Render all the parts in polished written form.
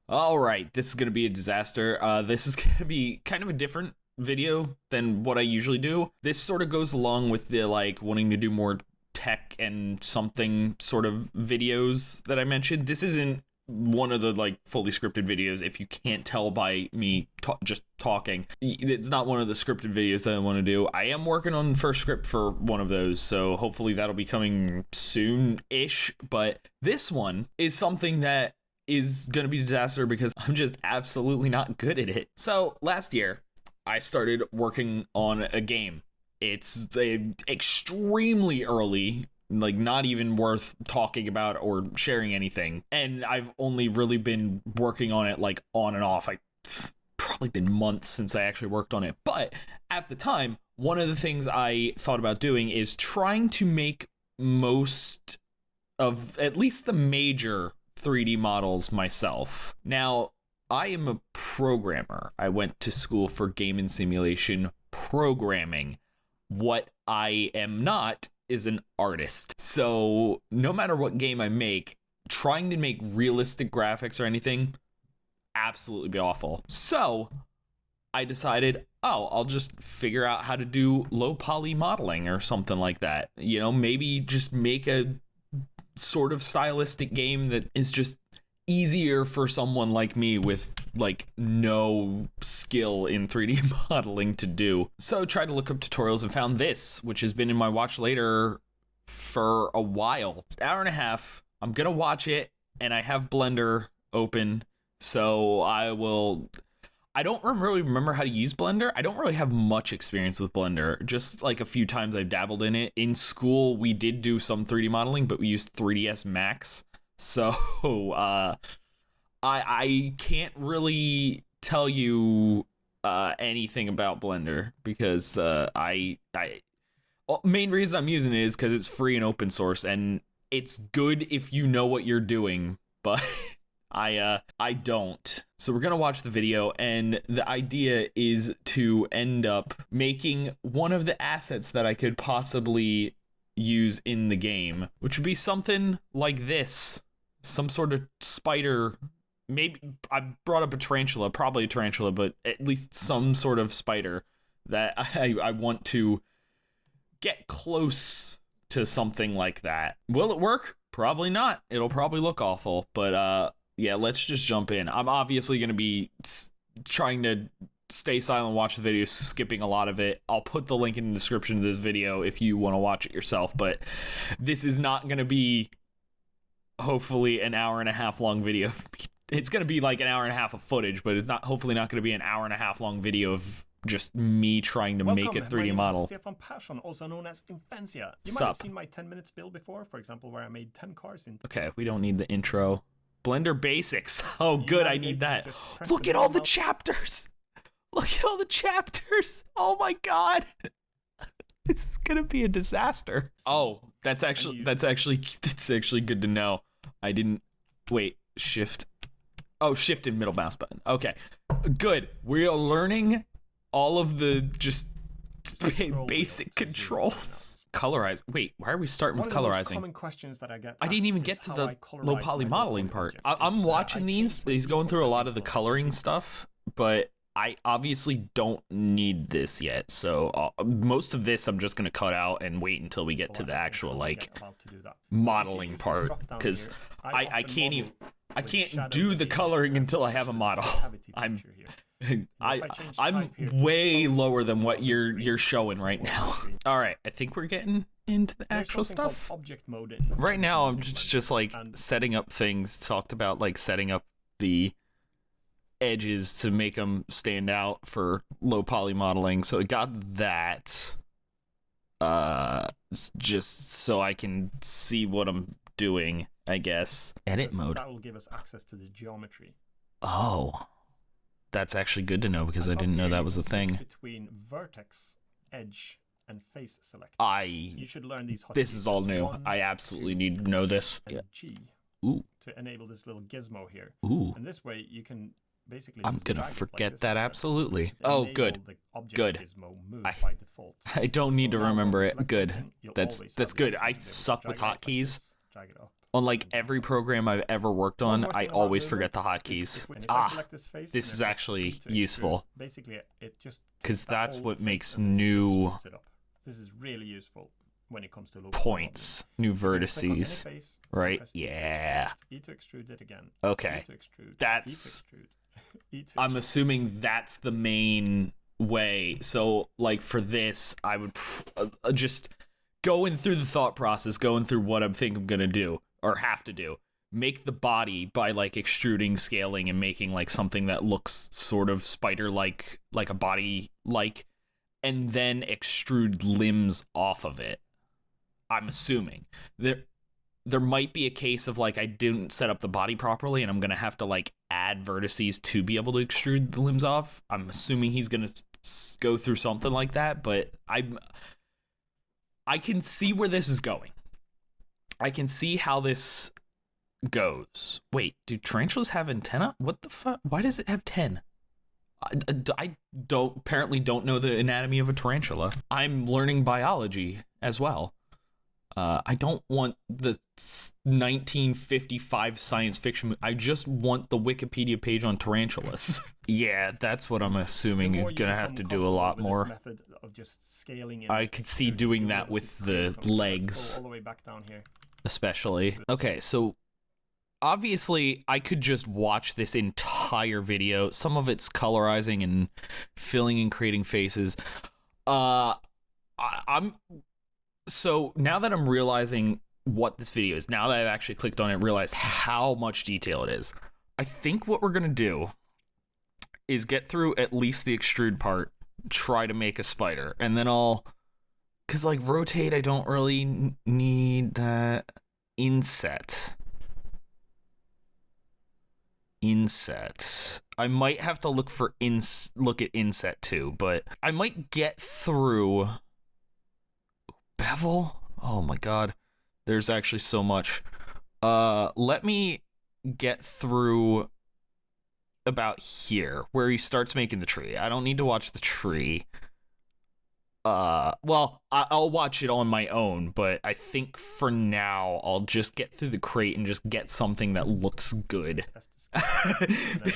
All right, this is going to be a disaster. This is going to be kind of a different video than what I usually do. This sort of goes along with the like wanting to do more tech and something sort of videos that I mentioned. This isn't one of the like fully scripted videos. If you can't tell by me just talking, it's not one of the scripted videos that I want to do. I am working on the first script for one of those, so hopefully that'll be coming soon-ish. But this one is something that is going to be a disaster because I'm just absolutely not good at it. So last year, I started working on a game. It's extremely early, like not even worth talking about or sharing anything. And I've only really been working on it like on and off. Probably been months since I actually worked on it. But at the time, one of the things I thought about doing is trying to make most of at least the major 3D models myself. Now, I am a programmer. I went to school for game and simulation programming. What I am not is an artist. So no matter what game I make, trying to make realistic graphics or anything, absolutely be awful. So I decided, I'll just figure out how to do low poly modeling or something like that. You know, maybe just make a sort of stylistic game that is just easier for someone like me with like no skill in 3D modeling to do. So tried to look up tutorials and found this, which has been in my watch later for a while. It's an hour and a half. I'm gonna watch it, and I have Blender open, so I don't really remember how to use Blender. I don't really have much experience with Blender. Just like a few times I've dabbled in it. In school, we did do some 3D modeling, but we used 3ds Max. So I can't really tell you anything about Blender because main reason I'm using it is because it's free and open source, and it's good if you know what you're doing, but I don't. So we're gonna watch the video, and the idea is to end up making one of the assets that I could possibly use in the game, which would be something like this. Some sort of spider. Maybe I brought up a tarantula, probably a tarantula, but at least some sort of spider that I want to get close to something like that. Will it work? Probably not. It'll probably look awful, but yeah, let's just jump in. I'm obviously going to be trying to stay silent and watch the video, skipping a lot of it. I'll put the link in the description of this video if you want to watch it yourself, but this is not going to be hopefully an hour and a half long video. It's going to be like an hour and a half of footage, but it's hopefully not going to be an hour and a half long video of just me trying to make a 3D model. Stefan Persson, also known as Infantia. You might have seen my 10 minutes build before, for example, where I made 10 cars in. Okay, we don't need the intro. Blender basics. Oh, good, I need that. Look at all the chapters. Look at all the chapters. Oh my god. This is gonna be a disaster. Oh, that's actually good to know. I didn't wait. Shift. Oh, shift and middle mouse button. Okay, good. We are learning all of the just basic controls. Colorize. Wait, why are we starting with colorizing? Common questions that I get. I didn't even get to the low poly modeling part. I'm watching these. He's going through a lot of the coloring stuff, but I obviously don't need this yet. So most of this I'm just gonna cut out and wait until we get to the actual like modeling part, because I can't do the coloring until I have a model. I'm way lower than what you're showing right now. All right, I think we're getting into the actual stuff. Object mode right now, I'm just like setting up things. Talked about like setting up the edges to make them stand out for low poly modeling. So I got that just so I can see what I'm doing, I guess. Edit mode. That will give us access to the geometry. Oh. That's actually good to know because I didn't know that was a thing. Between vertex, edge, and face select. You should learn these. This is all new. I absolutely need to know this. G. Ooh. To enable this little gizmo here. Ooh. And this way you can basically. I'm gonna forget that absolutely. Oh, good. Good. By default. I don't need to remember it. Good. That's good. I suck with hotkeys. Drag it up. On like every program I've ever worked on, I always forget the hotkeys. This is actually useful. Basically, it just because that's what makes new This is really useful when it comes to points, new vertices, right? Yeah. E to extrude it again. Okay. E to extrude. That's. E to extrude. E to extrude. I'm assuming that's the main way. So, like for this, I would just going through the thought process, going through what I think I'm gonna do or have to do. Make the body by like extruding, scaling, and making like something that looks sort of spider-like, like a body-like, and then extrude limbs off of it. I'm assuming there might be a case of like I didn't set up the body properly and I'm gonna have to like add vertices to be able to extrude the limbs off. I'm assuming he's gonna go through something like that, but I can see where this is going. I can see how this goes. Wait, do tarantulas have antenna? What the fuck? Why does it have 10? I apparently don't know the anatomy of a tarantula. I'm learning biology as well. I don't want the 1955 science fiction. I just want the Wikipedia page on tarantulas. Yeah, that's what I'm assuming. You're gonna have to do a lot more. Method of just scaling I could see doing that with the legs, all the way back down here. Especially. Okay, so obviously I could just watch this entire video. Some of it's colorizing and filling and creating faces. So now that I'm realizing what this video is, now that I've actually clicked on it, realized how much detail it is, I think what we're gonna do is get through at least the extrude part, try to make a spider, and then because like rotate, I don't really need that. Inset. I might have to look at inset too, but I might get through bevel. Oh my god, there's actually so much. Let me get through about here where he starts making the tree. I don't need to watch the tree. Well, I'll watch it on my own, but I think for now I'll just get through the crate and just get something that looks good.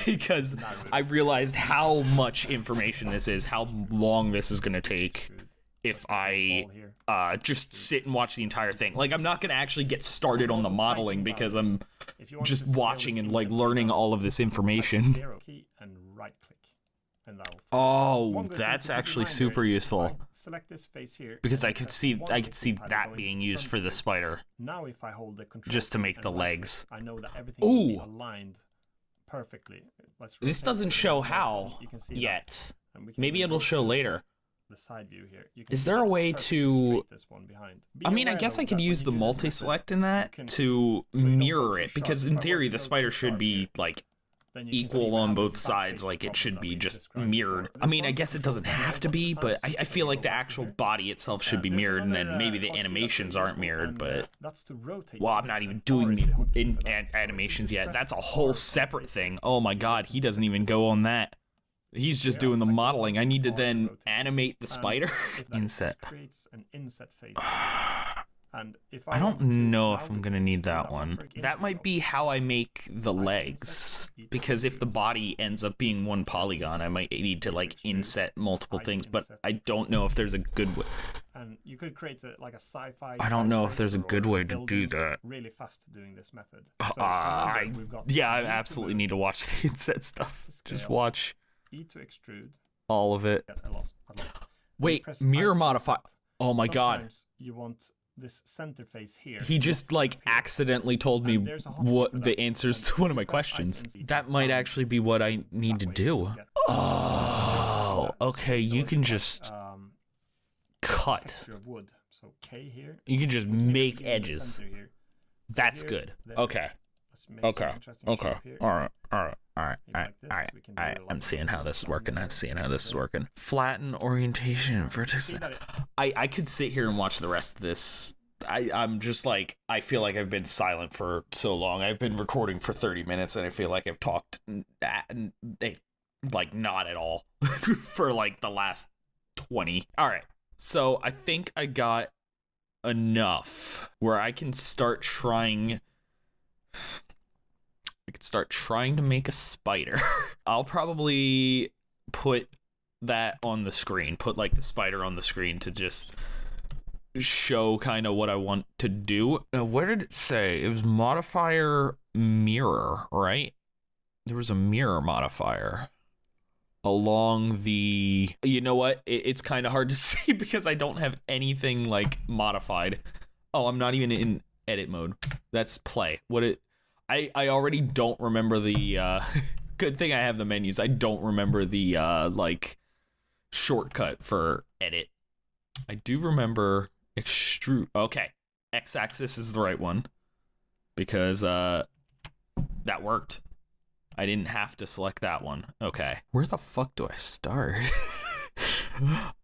Because I realized how much information this is, how long this is gonna take if I just sit and watch the entire thing. Like, I'm not gonna actually get started on the modeling because I'm just watching and like learning all of this information. Oh, that's actually super useful. Select this face here, because I could see that being used for the spider. Now if I hold the control just to make the legs. I know that everything will be aligned perfectly. This doesn't show how yet. Maybe it'll show later. The side view here. Is there a way to this one behind? I mean, I guess I could use the multi-select in that to mirror it, because in theory the spider should be like equal on both sides, like it should be just mirrored. I mean, I guess it doesn't have to be, but I feel like the actual body itself should be mirrored, and then maybe the animations aren't mirrored, but well, I'm not even doing the animations yet. That's a whole separate thing. Oh my god, he doesn't even go on that. He's just doing the modeling. I need to then animate the spider. Inset. And I don't know if I'm gonna need that one. That might be how I make the legs, because if the body ends up being one polygon, I might need to like inset multiple things, but I don't know if there's a good way. And you could create like a sci-fi. I don't know if there's a good way to do that. Really fast doing this method. Yeah, I absolutely need to watch the inset stuff. Just watch E to extrude all of it. Wait, mirror modify. Oh my god. You want this center face here. He just like accidentally told me what the answers to one of my questions. That might actually be what I need to do. Oh, okay. You can just cut. You can just make edges. That's good. Okay. Okay. Okay. All right. I'm seeing how this is working. Flatten orientation, vertex. I could sit here and watch the rest of this. I'm just like, I feel like I've been silent for so long. I've been recording for 30 minutes and I feel like I've talked like not at all for like the last 20. All right. So I think I got enough where I can start trying I could start trying to make a spider. I'll probably put that on the screen, put like the spider on the screen to just show kind of what I want to do. Where did it say? It was modifier mirror, right? There was a mirror modifier along the, you know what? It's kind of hard to see because I don't have anything like modified. Oh, I'm not even in edit mode. That's play. I already don't remember the, good thing I have the menus. I don't remember the, like, shortcut for edit. I do remember extrude. Okay, x-axis is the right one because that worked. I didn't have to select that one. Okay, where the fuck do I start?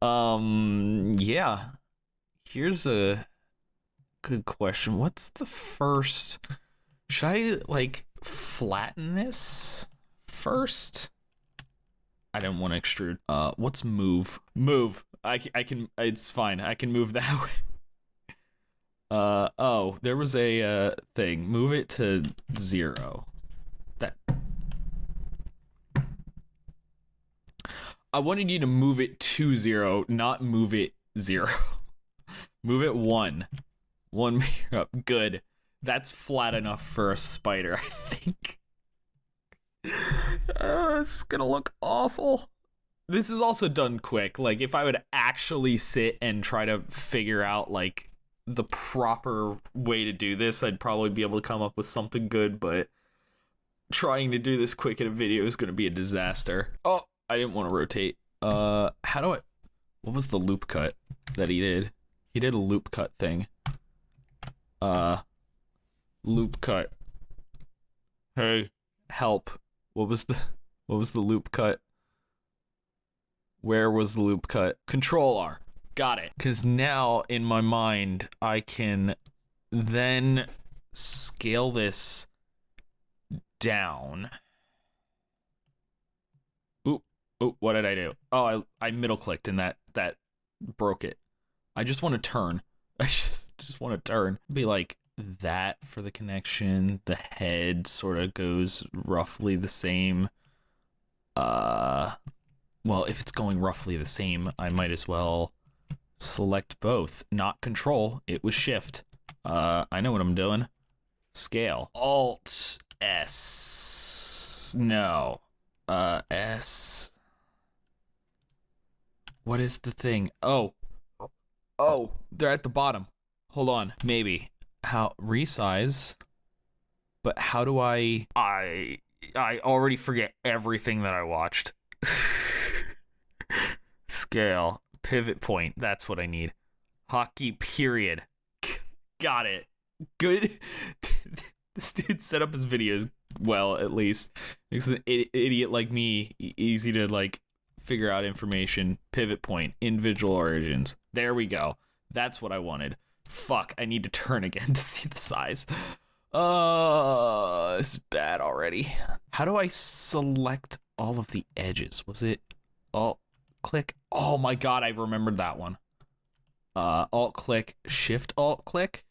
Yeah, here's a good question. What's the first? Should I like flatten this first? I didn't want to extrude. What's move? Move. I can. It's fine. I can move that way. Oh, there was a thing. Move it to 0. That. I wanted you to move it to 0, not move it 0. Move it 1. 1 meter up. Good. That's flat enough for a spider, I think. It's gonna look awful. This is also done quick. Like, if I would actually sit and try to figure out, like, the proper way to do this, I'd probably be able to come up with something good, but trying to do this quick in a video is gonna be a disaster. Oh, I didn't want to rotate. How do I... What was the loop cut that he did? He did a loop cut thing. Loop cut. Hey, help. What was the loop cut? Where was the loop cut? Control R. Got it. Because now in my mind, I can then scale this down. Oop. Oop, what did I do? Oh, I middle clicked and that broke it. I just want to turn. I just want to turn. Be like that for the connection. The head sort of goes roughly the same. Well, if it's going roughly the same, I might as well select both. Not control, it was shift. I know what I'm doing. Scale. Alt S. No. S. What is the thing? Oh, they're at the bottom. Hold on, maybe. How resize? But how do I already forget everything that I watched. Scale. Pivot point. That's what I need. HOTKEY period. Got it. Good. This dude set up his videos well, at least. Makes an idiot like me easy to, like, figure out information. Pivot point. Individual origins. There we go. That's what I wanted. Fuck, I need to turn again to see the size. This is bad already. How do I select all of the edges? Was it alt click? Oh my god, I remembered that one. Alt click, shift alt click.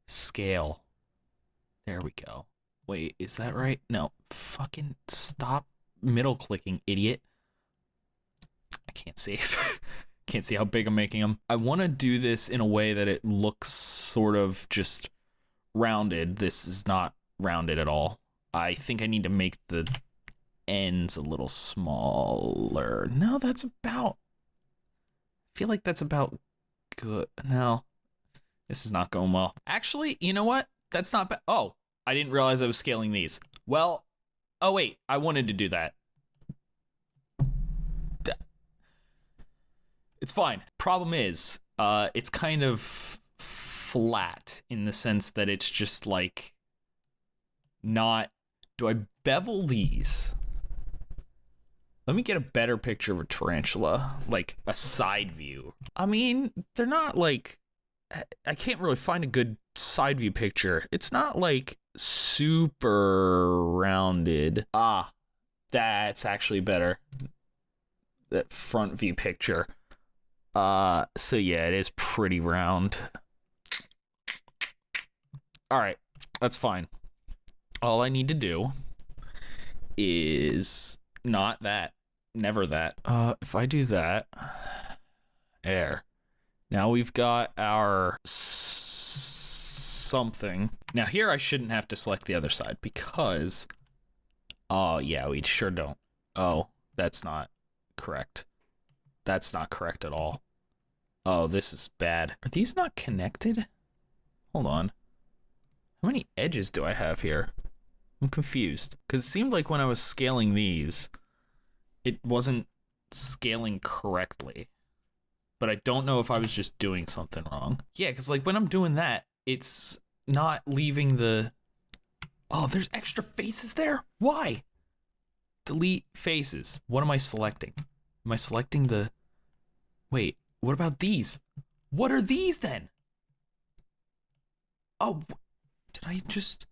Scale. There we go. Wait, is that right? No, fucking stop middle clicking, idiot. I can't see. Can't see how big I'm making them. I want to do this in a way that it looks sort of just rounded. This is not rounded at all. I think I need to make the ends a little smaller. No, that's about... I feel like that's about good. No, this is not going well. Actually, you know what? That's not bad. Oh, I didn't realize I was scaling these. Well, oh wait, I wanted to do that. It's fine. Problem is, it's kind of flat in the sense that it's just like not... Do I bevel these? Let me get a better picture of a tarantula, like a side view. I mean, they're not like... I can't really find a good side view picture. It's not like super rounded. Ah, that's actually better. That front view picture. So yeah, it is pretty round. All right, that's fine. All I need to do is not that. Never that. If I do that, air. Now we've got our something. Now here I shouldn't have to select the other side because, oh yeah, we sure don't. Oh, that's not correct. That's not correct at all. Oh, this is bad. Are these not connected? Hold on. How many edges do I have here? I'm confused. Because it seemed like when I was scaling these, it wasn't scaling correctly. But I don't know if I was just doing something wrong. Yeah, because like when I'm doing that, it's not leaving the... Oh, there's extra faces there? Why? Delete faces. What am I selecting? Am I selecting the... Wait, what about these? What are these then? Oh, did I just...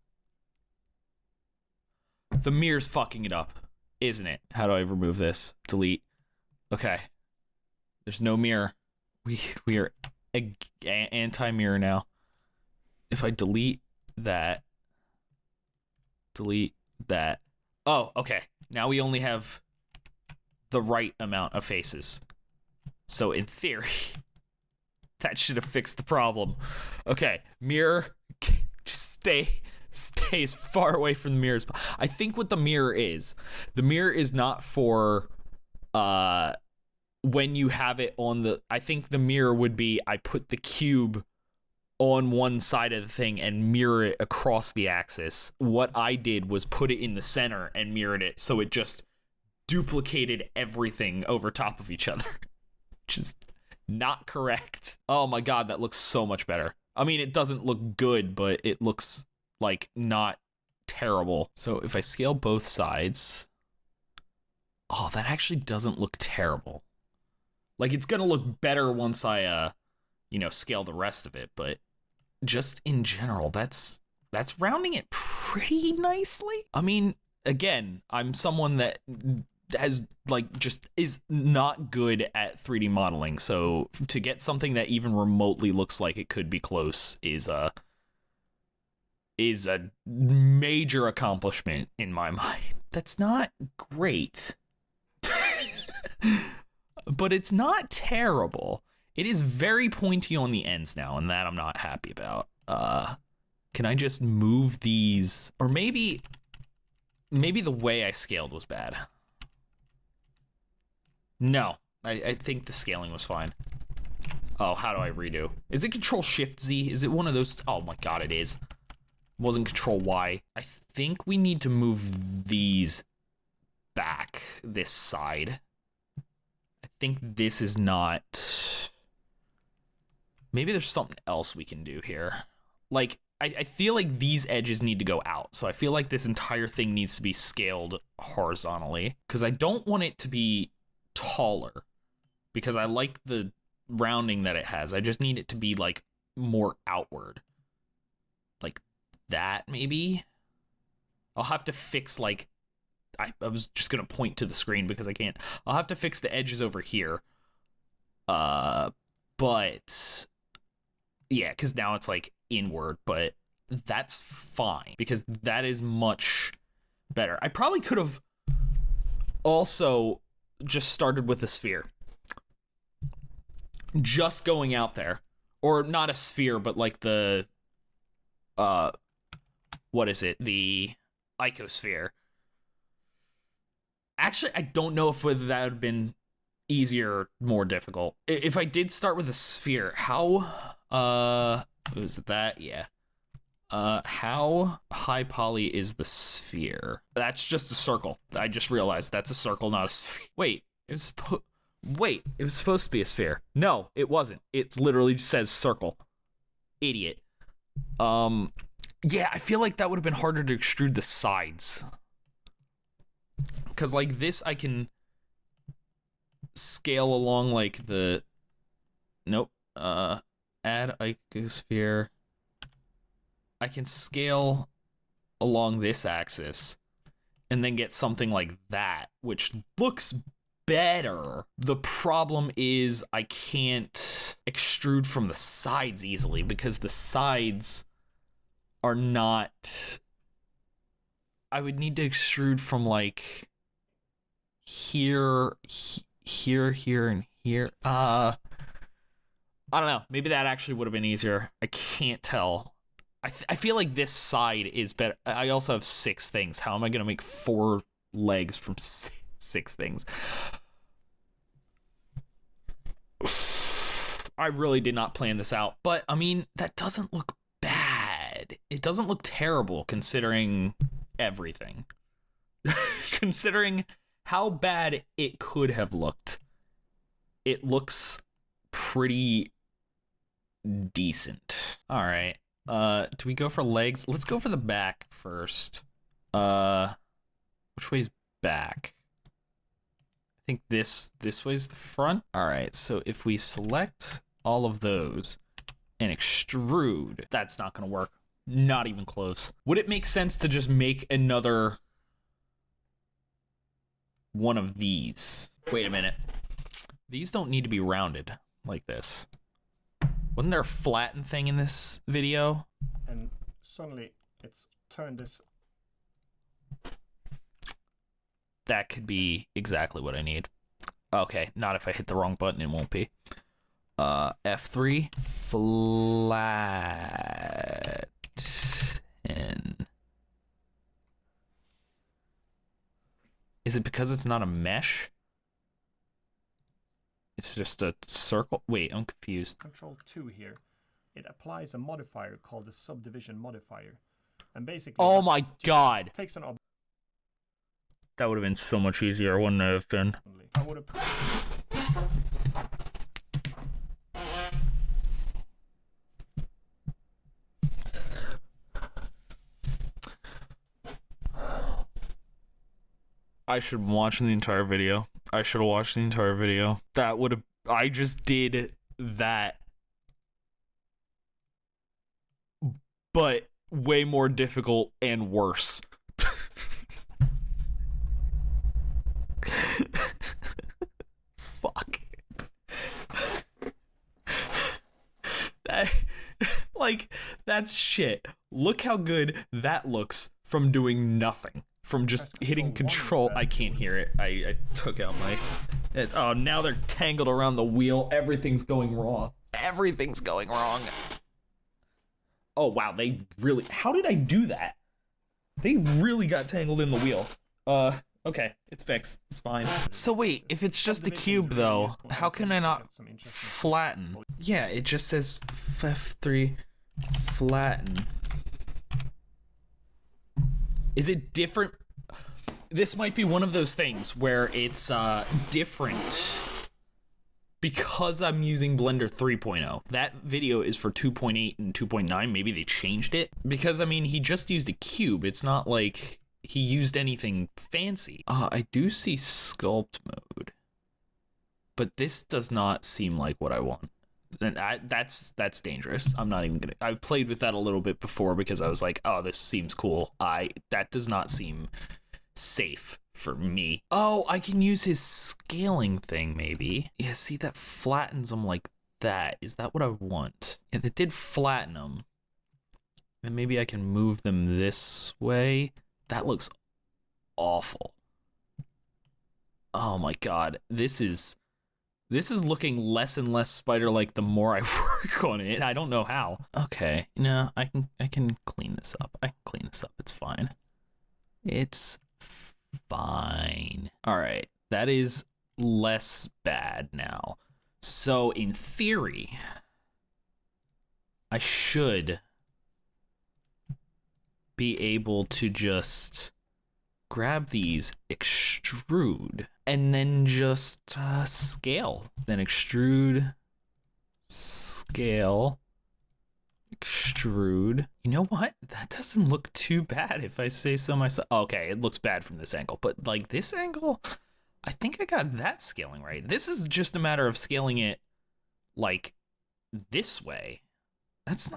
The mirror's fucking it up, isn't it? How do I remove this? Delete. Okay. There's no mirror. We are anti-mirror now. If I delete that. Delete that. Oh, okay. Now we only have the right amount of faces. So in theory, that should have fixed the problem. Okay, mirror, just stay as far away from the mirror as possible. I think what the mirror is not for when you have it on the... I think the mirror would be I put the cube on one side of the thing and mirror it across the axis. What I did was put it in the center and mirrored it so it just duplicated everything over top of each other. Which is not correct. Oh my god, that looks so much better. I mean, it doesn't look good, but it looks like not terrible. So if I scale both sides... Oh, that actually doesn't look terrible. Like, it's gonna look better once I, scale the rest of it, but just in general, that's rounding it pretty nicely. I mean, again, I'm someone that has, like, just is not good at 3D modeling, so to get something that even remotely looks like it could be close is a major accomplishment in my mind. That's not great. But it's not terrible. It is very pointy on the ends now, and that I'm not happy about. Can I just move these? Or maybe the way I scaled was bad. No, I think the scaling was fine. Oh, how do I redo? Is it Control-Shift-Z? Is it one of those? Oh my god, it is. It wasn't Control-Y. I think we need to move these back this side. I think this is not... Maybe there's something else we can do here. Like, I feel like these edges need to go out. So I feel like this entire thing needs to be scaled horizontally. Because I don't want it to be taller. Because I like the rounding that it has. I just need it to be, like, more outward. Like that, maybe? I'll have to fix, like... I was just going to point to the screen because I can't. I'll have to fix the edges over here. But... Yeah, because now it's, like, inward, but that's fine. Because that is much better. I probably could have also just started with a sphere. Just going out there. Or not a sphere, but, like, the... what is it? The icosphere. Actually, I don't know if whether that would have been easier or more difficult. If I did start with a sphere, how... was it that? Yeah. How high poly is the sphere? That's just a circle. I just realized that's a circle, not a sphere. Wait, it was supposed to be a sphere. No, it wasn't. It literally just says circle. Idiot. Yeah, I feel like that would have been harder to extrude the sides. Because, like, this I can scale along, like, the... Nope. Add icosphere. I can scale along this axis and then get something like that, which looks better. The problem is I can't extrude from the sides easily because the sides are not... I would need to extrude from like here, here, and here. I don't know. Maybe that actually would have been easier. I can't tell. I feel like this side is better. I also have 6 things. How am I going to make 4 legs from 6 things? I really did not plan this out. But, I mean, that doesn't look bad. It doesn't look terrible considering everything. Considering how bad it could have looked. It looks pretty decent. All right. Do we go for legs? Let's go for the back first. Which way's back? I think this way's the front. All right. So if we select all of those and extrude, that's not going to work. Not even close. Would it make sense to just make another one of these? Wait a minute. These don't need to be rounded like this. Wasn't there a flatten thing in this video? And suddenly it's turned this. That could be exactly what I need. Okay, not if I hit the wrong button, it won't be. F3, flatten. Is it because it's not a mesh? It's just a circle. Wait, I'm confused. Control 2 here. It applies a modifier called the subdivision modifier. And basically, oh my god. Takes an object. That would have been so much easier, wouldn't it have been? I would have. I should watch the entire video. I should have watched the entire video. That would have... I just did that. But way more difficult and worse. Fuck. That... Like, that's shit. Look how good that looks from doing nothing. From just hitting control. I can't hear it. I took out my... oh, now they're tangled around the wheel. Everything's going wrong. Everything's going wrong. Oh, wow. They really... How did I do that? They really got tangled in the wheel. Okay. It's fixed. It's fine. So wait, if it's just a cube, though, how can I not flatten? Yeah, it just says F3 flatten. Is it different? This might be one of those things where it's different because I'm using Blender 3.0. That video is for 2.8 and 2.9. Maybe they changed it. Because, I mean, he just used a cube. It's not like he used anything fancy. I do see sculpt mode. But this does not seem like what I want. And that's dangerous. I'm not even gonna... I played with that a little bit before because I was like, oh, this seems cool. That does not seem safe for me. Oh, I can use his scaling thing, maybe. Yeah, see, that flattens them like that. Is that what I want? Yeah, that did flatten them. And maybe I can move them this way. That looks awful. Oh my god. This is looking less and less spider-like the more I work on it. I don't know how. Okay, no, I can clean this up. I can clean this up. It's fine. It's fine. All right, that is less bad now. So in theory, I should be able to just grab these, extrude, and then just scale. Then extrude, scale, extrude. You know what? That doesn't look too bad if I say so myself. Okay, it looks bad from this angle, but like this angle, I think I got that scaling right. This is just a matter of scaling it like this way. That's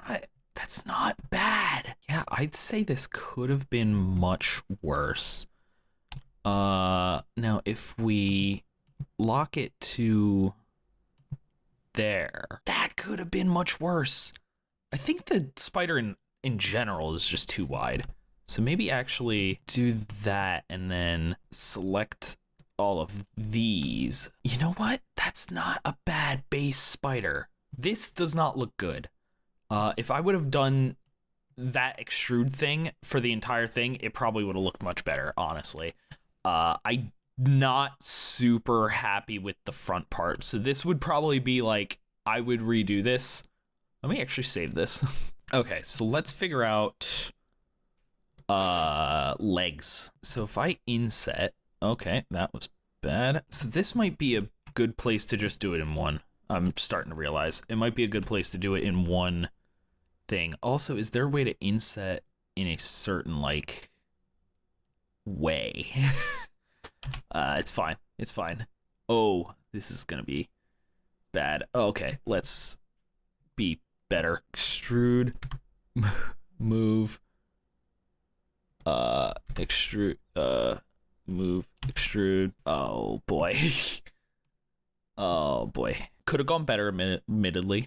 not bad. Yeah, I'd say this could have been much worse. Now if we lock it to there, that could have been much worse. I think the spider in general is just too wide. So maybe actually do that and then select all of these. You know what? That's not a bad base spider. This does not look good. If I would have done that extrude thing for the entire thing, it probably would have looked much better, honestly. I'm not super happy with the front part. So this would probably be like, I would redo this. Let me actually save this. Okay, so let's figure out legs. So if I inset, okay, that was bad. So this might be a good place to just do it in one. I'm starting to realize it might be a good place to do it in one thing. Also, is there a way to inset in a certain like way? It's fine. It's fine. Oh, this is gonna be bad. Okay, let's be better. Extrude, move, extrude, move, extrude. Oh boy. Oh boy. Could have gone better, admittedly.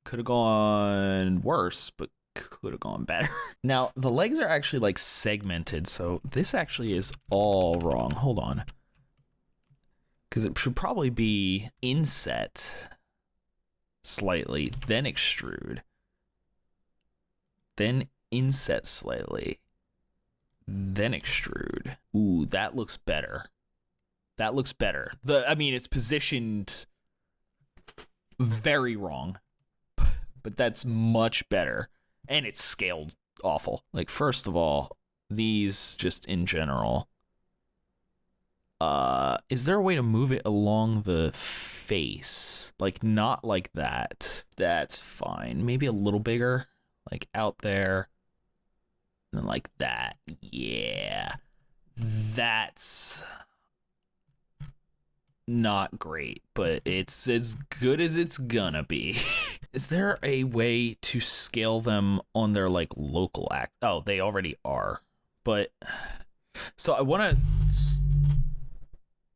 Could have gone worse, but could have gone better. Now, the legs are actually like segmented, so this actually is all wrong. Hold on. Because it should probably be inset slightly, then extrude, then inset slightly, then extrude. Ooh, that looks better. That looks better. I mean, it's positioned very wrong, but that's much better. And it's scaled awful. Like, first of all, these just in general. Is there a way to move it along the face? Like, not like that. That's fine. Maybe a little bigger. Like, out there. And then like that. Yeah. That's not great, but it's as good as it's gonna be. Is there a way to scale them on their like local act? Oh, they already are. But so I want to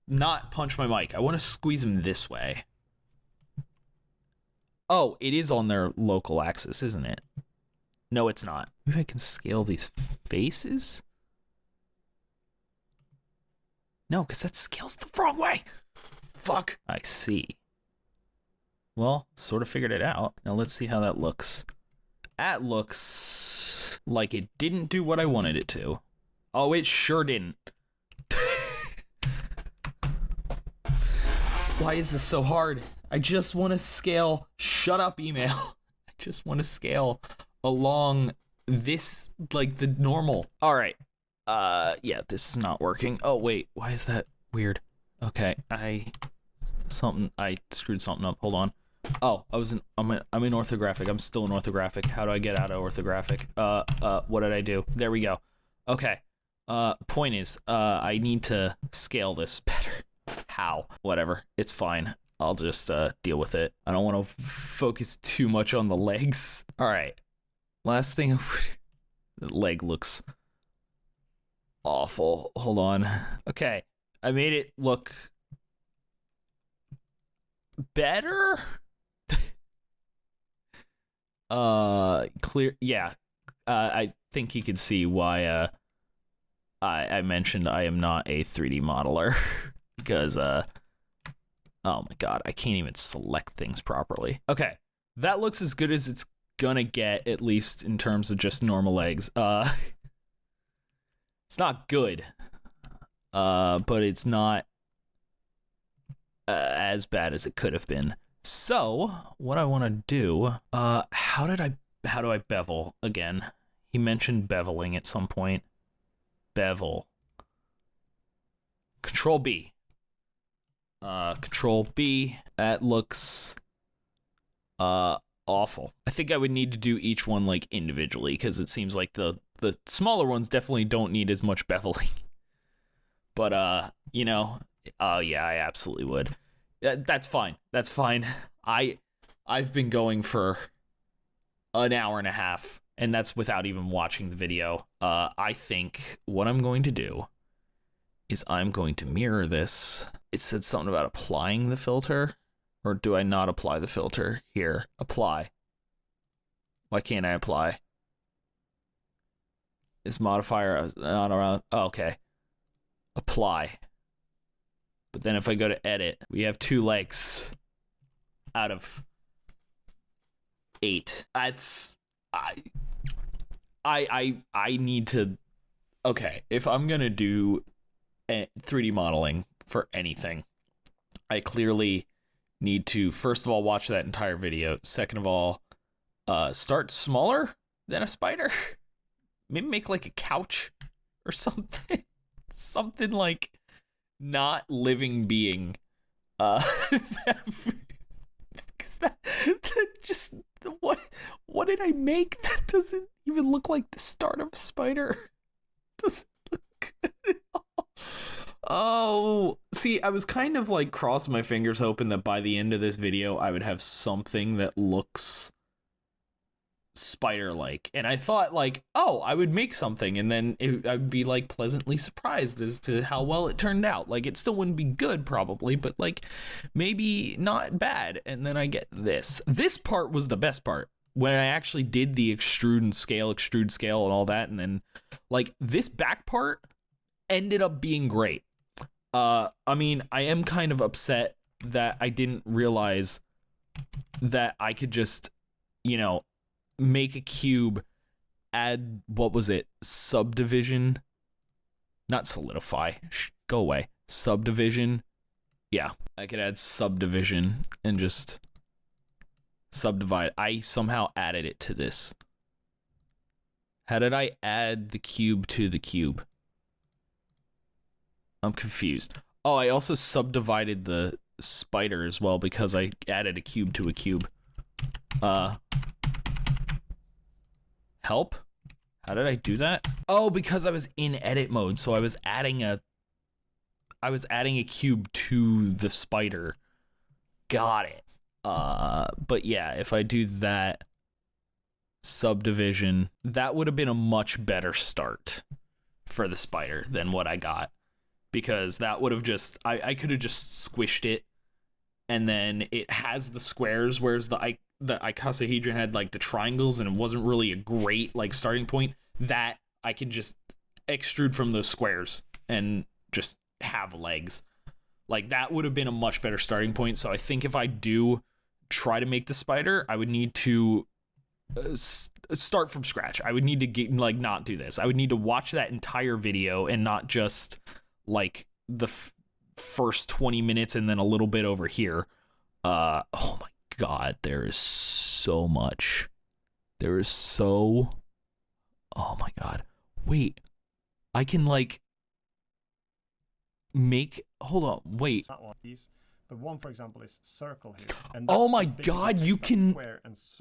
not punch my mic. I want to squeeze them this way. Oh, it is on their local axis, isn't it? No, it's not. Maybe I can scale these faces? No, because that scales the wrong way. Fuck. I see. Well, sort of figured it out. Now let's see how that looks. That looks like it didn't do what I wanted it to. Oh, it sure didn't. Why is this so hard? I just want to scale. Shut up, email. I just want to scale along this, like the normal. All right. Yeah, this is not working. Oh, wait. Why is that weird? Okay, I screwed something up. Hold on. Oh, I'm in orthographic. I'm still in orthographic. How do I get out of orthographic? What did I do? There we go. Okay. Point is, I need to scale this better. How? Whatever. It's fine. I'll just deal with it. I don't want to focus too much on the legs. All right. Last thing. The leg looks awful. Hold on. Okay. I made it look better. Clear. Yeah. I think you can see why I mentioned I am not a 3D modeler because oh my god, I can't even select things properly. Okay. That looks as good as it's gonna get, at least in terms of just normal legs. It's not good. But it's not as bad as it could have been. So what I want to do, how do I bevel again? He mentioned beveling at some point. Bevel. Control B. Control B. That looks awful. I think I would need to do each one like individually because it seems like the smaller ones definitely don't need as much beveling. But you know, oh yeah, I absolutely would. That's fine. That's fine. I've been going for an hour and a half, and that's without even watching the video. I think what I'm going to do is I'm going to mirror this. It said something about applying the filter, or do I not apply the filter? Here, apply. Why can't I apply? This modifier not around. Oh, okay. Apply. But then if I go to edit, we have 2 legs out of 8. That's I need to. Okay, if I'm gonna do 3D modeling for anything, I clearly need to first of all watch that entire video. Second of all, start smaller than a spider. Maybe make like a couch or something. Something like not living being. That just what did I make? That doesn't even look like the start of a spider. Doesn't look good at all. Oh, see, I was kind of like crossing my fingers hoping that by the end of this video I would have something that looks spider-like, and I thought like, oh, I would make something and then I'd be like pleasantly surprised as to how well it turned out. Like, it still wouldn't be good probably, but like maybe not bad. And then I get this part was the best part, when I actually did the extrude scale and all that, and then like this back part ended up being great. I mean, I am kind of upset that I didn't realize that I could just, you know, make a cube, add, what was it, subdivision, not solidify, go away, subdivision. Yeah, I could add subdivision and just subdivide. I somehow added it to this. How did I add the cube to the cube? I'm confused. Oh, I also subdivided the spider as well because I added a cube to a cube. Help? How did I do that? Oh, because I was in edit mode, so I was adding a cube to the spider. Got it. But yeah, if I do that subdivision, that would have been a much better start for the spider than what I got, because that would have just, I could have just squished it, and then it has the squares, whereas the icosahedron had like the triangles, and it wasn't really a great like starting point. That I can just extrude from those squares and just have legs. Like, that would have been a much better starting point. So I think if I do try to make the spider, I would need to start from scratch. I would need to get, like, not do this. I would need to watch that entire video and not just like the first 20 minutes and then a little bit over here. Oh my God, there is so much. There is so... Oh my God. Wait. I can, like, make... Hold on, wait. Not one of these, but one, for example, is circle here. And oh my God, you can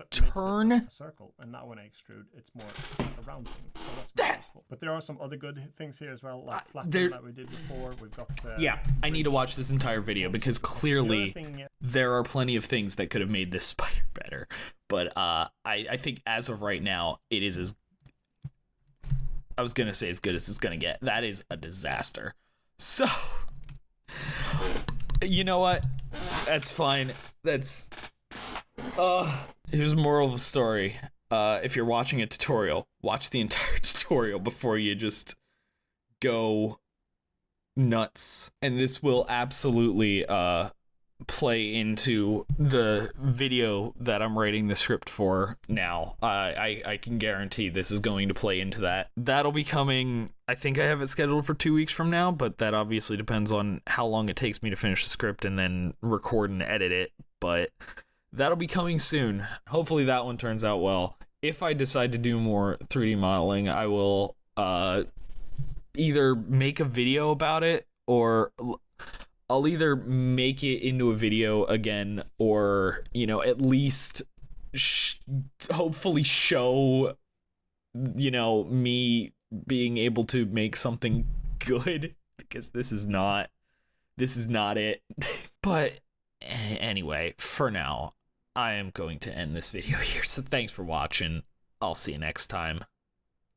turn... a circle, and now when I extrude, it's more a round thing. So that's more useful. But there are some other good things here as well, like flatten that we did before. We've got yeah, I need to watch this entire video, because clearly there are plenty of things that could have made this spider better. But I think as of right now, it is as... I was going to say as good as it's going to get. That is a disaster. So, you know what? That's fine. That's... here's the moral of the story. If you're watching a tutorial, watch the entire tutorial before you just go nuts. And this will absolutely play into the video that I'm writing the script for now. I can guarantee this is going to play into that. That'll be coming, I think I have it scheduled for 2 weeks from now, but that obviously depends on how long it takes me to finish the script and then record and edit it. But that'll be coming soon. Hopefully that one turns out well. If I decide to do more 3D modeling, I will either make a video about it, or I'll either make it into a video again, or, you know, at least hopefully show, you know, me being able to make something good, because this is not it. But anyway, for now, I am going to end this video here. So thanks for watching. I'll see you next time.